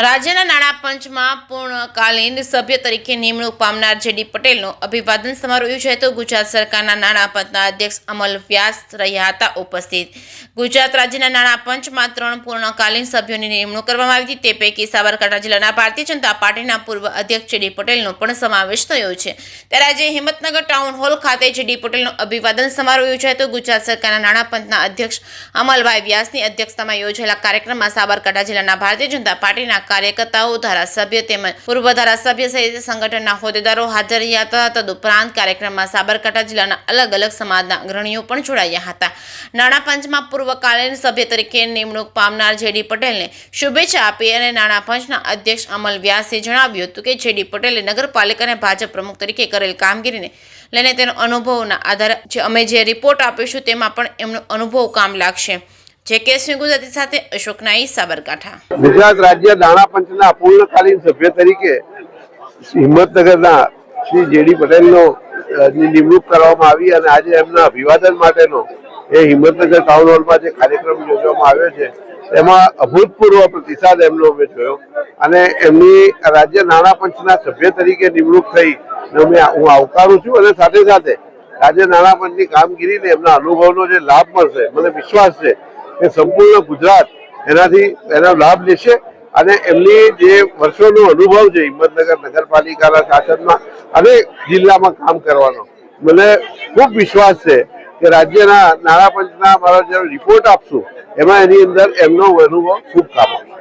રાજ્યના નાણાં પંચમાં પૂર્ણકાલીન સભ્ય તરીકે નિમણૂક પામનાર જે.ડી. પટેલનો અભિવાદન સમારોહ યોજાયો હતો। ગુજરાત સરકારના નાણાં પંચના અધ્યક્ષ અમલ વ્યાસ રહ્યા હતા ઉપસ્થિત। ગુજરાત રાજ્યના નાણાં પંચમાં 3 પૂર્ણકાલીન સભ્યોની નિમણૂક કરવામાં આવી હતી। તે પૈકી સાબરકાંઠા જિલ્લાના ભારતીય જનતા પાર્ટીના પૂર્વ અધ્યક્ષ જે.ડી. પટેલનો પણ સમાવેશ થયો છે। ત્યારે આજે હિંમતનગર ટાઉન હોલ ખાતે જે.ડી. પટેલનો અભિવાદન સમારોહ યોજાયો હતો। ગુજરાત સરકારના નાણાં પંચના અધ્યક્ષ અમલભાઈ વ્યાસની અધ્યક્ષતામાં યોજાયેલા કાર્યક્રમમાં સાબરકાંઠા જિલ્લાના ભારતીય જનતા પાર્ટીના કાર્યકર્તાઓ, ધારાસભ્ય તેમજ પૂર્વ ધારાસભ્ય સહિત સંગઠનના હોદ્દેદારો હાજર રહ્યા હતા। તદુપરાંત કાર્યક્રમમાં સાબરકાંઠા જિલ્લાના અલગ અલગ સમાજના અગ્રણીઓ પણ જોડાયા હતા। નાણાં પંચમાં પૂર્વકાલીન સભ્ય તરીકે નિમણૂક પામનાર જે.ડી. પટેલને શુભેચ્છા આપી અને નાણાં પંચના અધ્યક્ષ અમલ વ્યાસે જણાવ્યું હતું કે જે.ડી. પટેલે નગરપાલિકા અને ભાજપ પ્રમુખ તરીકે કરેલ કામગીરીને લઈને તેનો અનુભવના આધારે અમે જે રિપોર્ટ આપીશું તેમાં પણ એમનો અનુભવ કામ લાગશે। ગુજરાતી સાથે અશોક નાઈ, સાબરકાંઠા। ગુજરાત રાજ્ય નાણાં પંચના પૂર્ણકાલીન સભ્ય તરીકે હિંમતનગરના શ્રી જે.ડી. પટેલનો નિમણૂક કરવામાં આવી અને આજે એમના અભિવાદન માટેનો એ હિંમતનગર ટાઉન હોલમાં જે કાર્યક્રમ યોજવામાં આવ્યો છે એમાં અભૂતપૂર્વ પ્રતિસાદ એમનો અમે જોયો અને એમની રાજ્ય નાણાં પંચના સભ્ય તરીકે નિમણૂક થઈ હું આવકારું છું અને સાથે સાથે રાજ્ય નાણાં પંચની કામગીરીને એમના અનુભવનો જે લાભ મળશે મને વિશ્વાસ છે કે સંપૂર્ણ ગુજરાત એનો લાભ લેશે અને એમની જે વર્ષોનો અનુભવ છે હિંમતનગર નગરપાલિકાના શાસનમાં અને જિલ્લામાં કામ કરવાનો મને ખૂબ વિશ્વાસ છે કે રાજ્યના નાણાં પંચના મારો જે રિપોર્ટ આપશું એમાં એની અંદર એમનો અનુભવ ખૂબ કામ આવશે।